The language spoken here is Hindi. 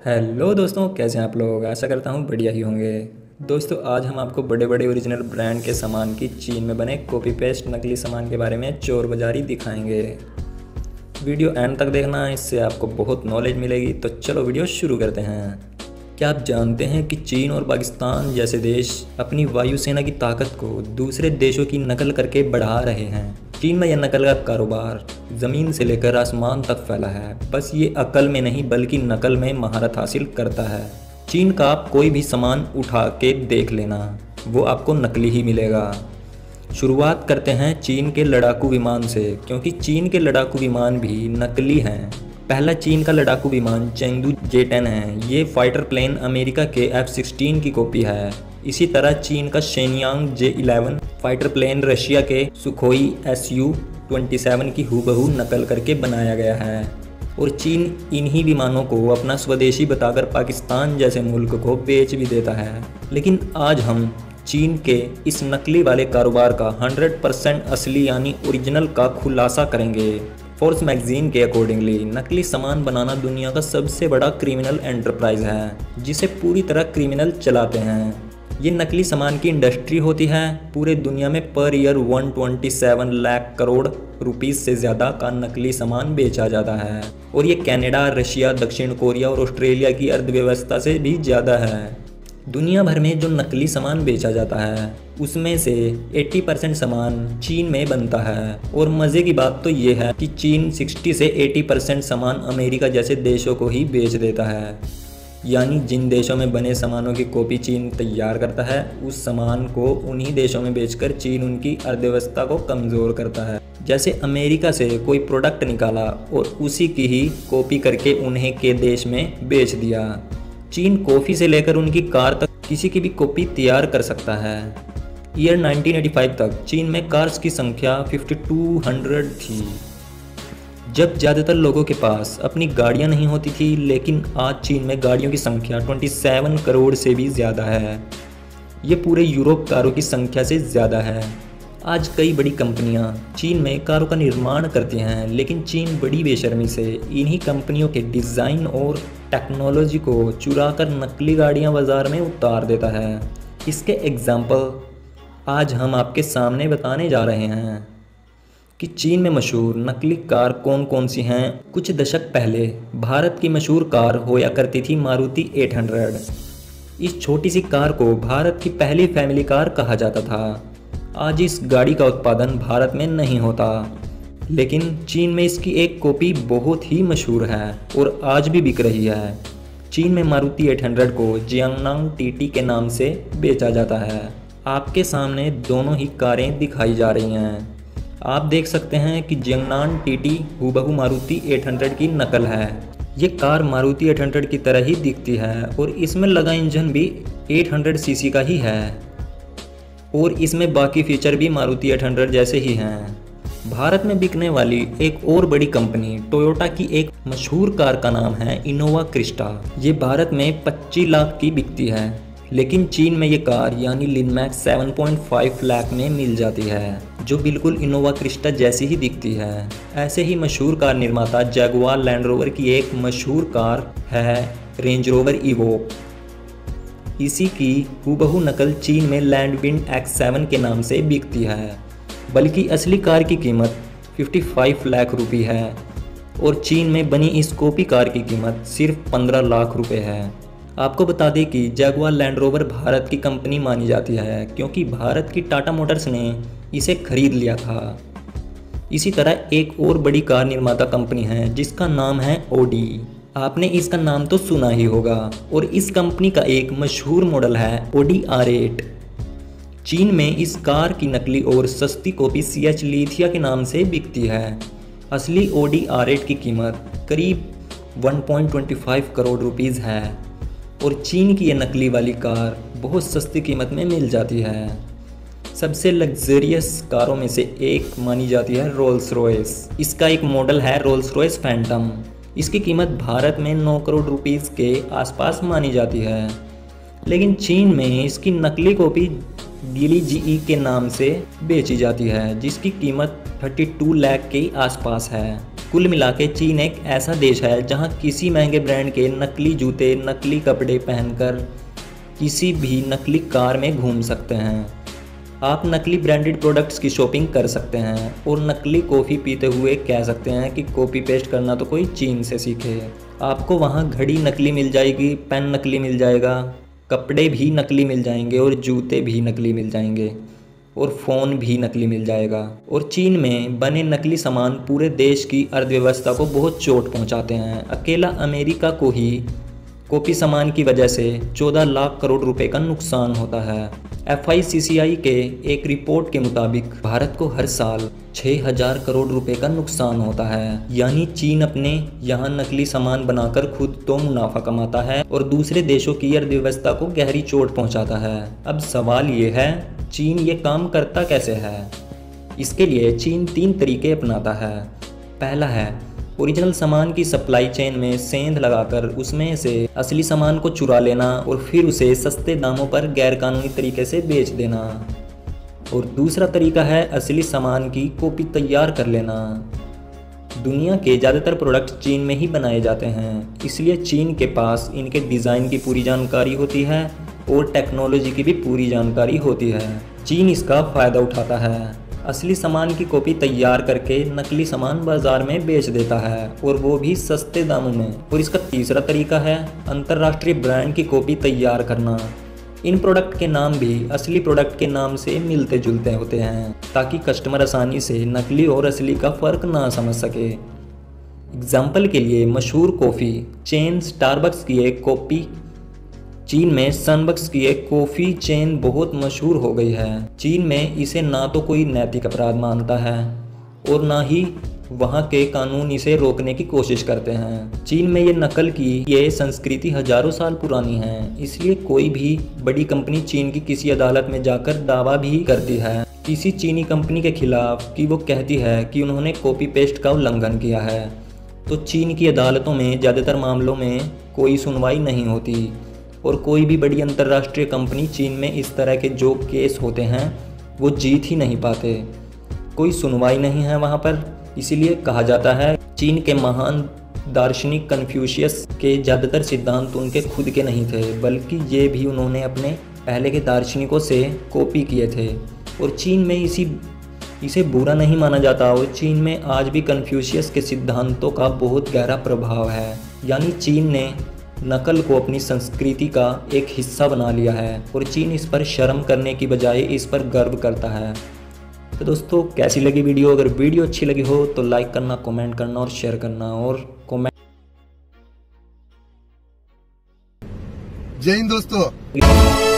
हेलो दोस्तों, कैसे हैं आप लोग। आशा करता हूँ बढ़िया ही होंगे। दोस्तों, आज हम आपको बड़े बड़े ओरिजिनल ब्रांड के सामान की चीन में बने कॉपी पेस्ट नकली सामान के बारे में चोर बाजारी दिखाएंगे। वीडियो एंड तक देखना, इससे आपको बहुत नॉलेज मिलेगी। तो चलो वीडियो शुरू करते हैं। क्या आप जानते हैं कि चीन और पाकिस्तान जैसे देश अपनी वायुसेना की ताकत को दूसरे देशों की नकल करके बढ़ा रहे हैं। चीन में यह नकल का कारोबार ज़मीन से लेकर आसमान तक फैला है। बस ये अकल में नहीं बल्कि नकल में महारत हासिल करता है। चीन का आप कोई भी सामान उठा के देख लेना, वो आपको नकली ही मिलेगा। शुरुआत करते हैं चीन के लड़ाकू विमान से, क्योंकि चीन के लड़ाकू विमान भी नकली हैं। पहला चीन का लड़ाकू विमान चेंगडू J-10 है। ये फाइटर प्लेन अमेरिका के F-16 की कॉपी है। इसी तरह चीन का Shenyang J-11 fighter plane Russia के सुखोई Su-27 की हूबहू नकल करके बनाया गया है। और चीन इन्हीं विमानों को अपना स्वदेशी बताकर पाकिस्तान जैसे मुल्क को बेच भी देता है। लेकिन आज हम चीन के इस नकली वाले कारोबार का 100% असली यानी ओरिजिनल का खुलासा करेंगे। फोर्ब्स मैगजीन के अकॉर्डिंगली नकली सामान बनाना दुनिया का सबसे बड़ा क्रिमिनल एंटरप्राइज है, जिसे पूरी तरह क्रिमिनल चलाते हैं। ये नकली सामान की इंडस्ट्री होती है। पूरे दुनिया में per year 127 lakh crore rupees से ज़्यादा का नकली सामान बेचा जाता है। और ये कनाडा, रशिया, दक्षिण कोरिया और ऑस्ट्रेलिया की अर्थव्यवस्था से भी ज़्यादा है। दुनिया भर में जो नकली सामान बेचा जाता है उसमें से 80% सामान चीन में बनता है। और मज़े की बात तो ये है कि चीन 60 से 80% सामान अमेरिका जैसे देशों को ही बेच देता है। यानी जिन देशों में बने सामानों की कॉपी चीन तैयार करता है, उस सामान को उन्हीं देशों में बेचकर चीन उनकी अर्थव्यवस्था को कमज़ोर करता है। जैसे अमेरिका से कोई प्रोडक्ट निकाला और उसी की ही कॉपी करके उन्हें के देश में बेच दिया। चीन कॉफ़ी से लेकर उनकी कार तक किसी की भी कॉपी तैयार कर सकता है। ईयर 1985 तक चीन में कार्स की संख्या 5200 थी, जब ज़्यादातर लोगों के पास अपनी गाड़ियां नहीं होती थी। लेकिन आज चीन में गाड़ियों की संख्या 27 करोड़ से भी ज़्यादा है। ये पूरे यूरोप कारों की संख्या से ज़्यादा है। आज कई बड़ी कंपनियां चीन में कारों का निर्माण करती हैं, लेकिन चीन बड़ी बेशर्मी से इन्हीं कंपनियों के डिज़ाइन और टेक्नोलॉजी को चुराकर नकली गाड़ियां बाज़ार में उतार देता है। इसके एग्जाम्पल आज हम आपके सामने बताने जा रहे हैं कि चीन में मशहूर नकली कार कौन कौन सी हैं। कुछ दशक पहले भारत की मशहूर कार होया करती थी मारुति 800। इस छोटी सी कार को भारत की पहली फैमिली कार कहा जाता था। आज इस गाड़ी का उत्पादन भारत में नहीं होता, लेकिन चीन में इसकी एक कॉपी बहुत ही मशहूर है और आज भी बिक रही है। चीन में मारुति 800 को जियांगनांग टीटी के नाम से बेचा जाता है। आपके सामने दोनों ही कारें दिखाई जा रही हैं। आप देख सकते हैं कि जियांगनांग टीटी हूबहू मारुति 800 की नकल है। ये कार मारुति 800 की तरह ही दिखती है और इसमें लगा इंजन भी 800 सीसी का ही है। और इसमें बाकी फीचर भी मारुति 800 जैसे ही हैं। भारत में बिकने वाली एक और बड़ी कंपनी टोयोटा की एक मशहूर कार का नाम है इनोवा क्रिस्टा। ये भारत में 25 लाख की बिकती है, लेकिन चीन में ये कार यानी लिनमैक्स 7.5 लाख में मिल जाती है, जो बिल्कुल इनोवा क्रिस्टा जैसी ही दिखती है। ऐसे ही मशहूर कार निर्माता जगुआर लैंड रोवर की एक मशहूर कार है रेंज रोवर इवोक। इसी की हूबहू नकल चीन में लैंडविंड X7 के नाम से बिकती है, बल्कि असली कार की कीमत 55 लाख रुपये है और चीन में बनी इस कॉपी कार की कीमत सिर्फ 15 लाख रुपए है। आपको बता दें कि जगुआर लैंड रोवर भारत की कंपनी मानी जाती है, क्योंकि भारत की टाटा मोटर्स ने इसे खरीद लिया था। इसी तरह एक और बड़ी कार निर्माता कंपनी है जिसका नाम है ऑडी। आपने इसका नाम तो सुना ही होगा। और इस कंपनी का एक मशहूर मॉडल है ऑडी R8। चीन में इस कार की नकली और सस्ती कॉपी CH लिथिया के नाम से बिकती है। असली ऑडी R8 की कीमत करीब 1.25 करोड़ रुपीज़ है और चीन की ये नकली वाली कार बहुत सस्ती कीमत में मिल जाती है। सबसे लग्जरियस कारों में से एक मानी जाती है रोल्स रॉयस। इसका एक मॉडल है रोल्स रॉयस फैंटम। इसकी कीमत भारत में 9 करोड़ रुपीज़ के आसपास मानी जाती है, लेकिन चीन में इसकी नकली कॉपी गीली GE के नाम से बेची जाती है, जिसकी कीमत 32 लाख के आसपास है। कुल मिला के चीन एक ऐसा देश है जहां किसी महंगे ब्रांड के नकली जूते, नकली कपड़े पहनकर किसी भी नकली कार में घूम सकते हैं। आप नकली ब्रांडेड प्रोडक्ट्स की शॉपिंग कर सकते हैं और नकली कॉफ़ी पीते हुए कह सकते हैं कि कॉपी पेस्ट करना तो कोई चीन से सीखे। आपको वहाँ घड़ी नकली मिल जाएगी, पेन नकली मिल जाएगा, कपड़े भी नकली मिल जाएंगे और जूते भी नकली मिल जाएंगे और फ़ोन भी नकली मिल जाएगा। और चीन में बने नकली सामान पूरे देश की अर्थव्यवस्था को बहुत चोट पहुंचाते हैं। अकेला अमेरिका को ही कॉपी सामान की वजह से 14 लाख करोड़ रुपए का नुकसान होता है। FICCI के एक रिपोर्ट के मुताबिक भारत को हर साल 6000 करोड़ रुपए का नुकसान होता है। यानी चीन अपने यहाँ नकली सामान बनाकर खुद तो मुनाफा कमाता है और दूसरे देशों की अर्थव्यवस्था को गहरी चोट पहुँचाता है। अब सवाल ये है, चीन ये काम करता कैसे है? इसके लिए चीन 3 तरीके अपनाता है। पहला है ओरिजिनल सामान की सप्लाई चेन में सेंध लगाकर उसमें से असली सामान को चुरा लेना और फिर उसे सस्ते दामों पर गैरकानूनी तरीके से बेच देना। और दूसरा तरीका है असली सामान की कॉपी तैयार कर लेना। दुनिया के ज़्यादातर प्रोडक्ट चीन में ही बनाए जाते हैं, इसलिए चीन के पास इनके डिज़ाइन की पूरी जानकारी होती है और टेक्नोलॉजी की भी पूरी जानकारी होती है। चीन इसका फ़ायदा उठाता है, असली सामान की कॉपी तैयार करके नकली सामान बाजार में बेच देता है और वो भी सस्ते दामों में। और इसका तीसरा तरीका है अंतर्राष्ट्रीय ब्रांड की कॉपी तैयार करना। इन प्रोडक्ट के नाम भी असली प्रोडक्ट के नाम से मिलते जुलते होते हैं ताकि कस्टमर आसानी से नकली और असली का फ़र्क ना समझ सके। एग्जाम्पल के लिए मशहूर कॉफ़ी चेन स्टारबक्स की एक कॉपी चीन में सनबक्स की एक कॉफ़ी चेन बहुत मशहूर हो गई है। चीन में इसे ना तो कोई नैतिक अपराध मानता है और ना ही वहाँ के कानून इसे रोकने की कोशिश करते हैं। चीन में ये नकल की ये संस्कृति हजारों साल पुरानी है, इसलिए कोई भी बड़ी कंपनी चीन की किसी अदालत में जाकर दावा भी करती है किसी चीनी कंपनी के खिलाफ कि वो कहती है कि उन्होंने कॉपी पेस्ट का उल्लंघन किया है, तो चीन की अदालतों में ज़्यादातर मामलों में कोई सुनवाई नहीं होती और कोई भी बड़ी अंतर्राष्ट्रीय कंपनी चीन में इस तरह के जो केस होते हैं वो जीत ही नहीं पाते। कोई सुनवाई नहीं है वहाँ पर। इसीलिए कहा जाता है चीन के महान दार्शनिक कन्फ्यूशियस के ज़्यादातर सिद्धांत उनके खुद के नहीं थे, बल्कि ये भी उन्होंने अपने पहले के दार्शनिकों से कॉपी किए थे। और चीन में इसे बुरा नहीं माना जाता और चीन में आज भी कन्फ्यूशियस के सिद्धांतों का बहुत गहरा प्रभाव है। यानी चीन ने नकल को अपनी संस्कृति का एक हिस्सा बना लिया है और चीन इस पर शर्म करने की बजाय इस पर गर्व करता है। तो दोस्तों, कैसी लगी वीडियो? अगर वीडियो अच्छी लगी हो तो लाइक करना, कमेंट करना और शेयर करना। और कमेंट जय हिंद दोस्तों।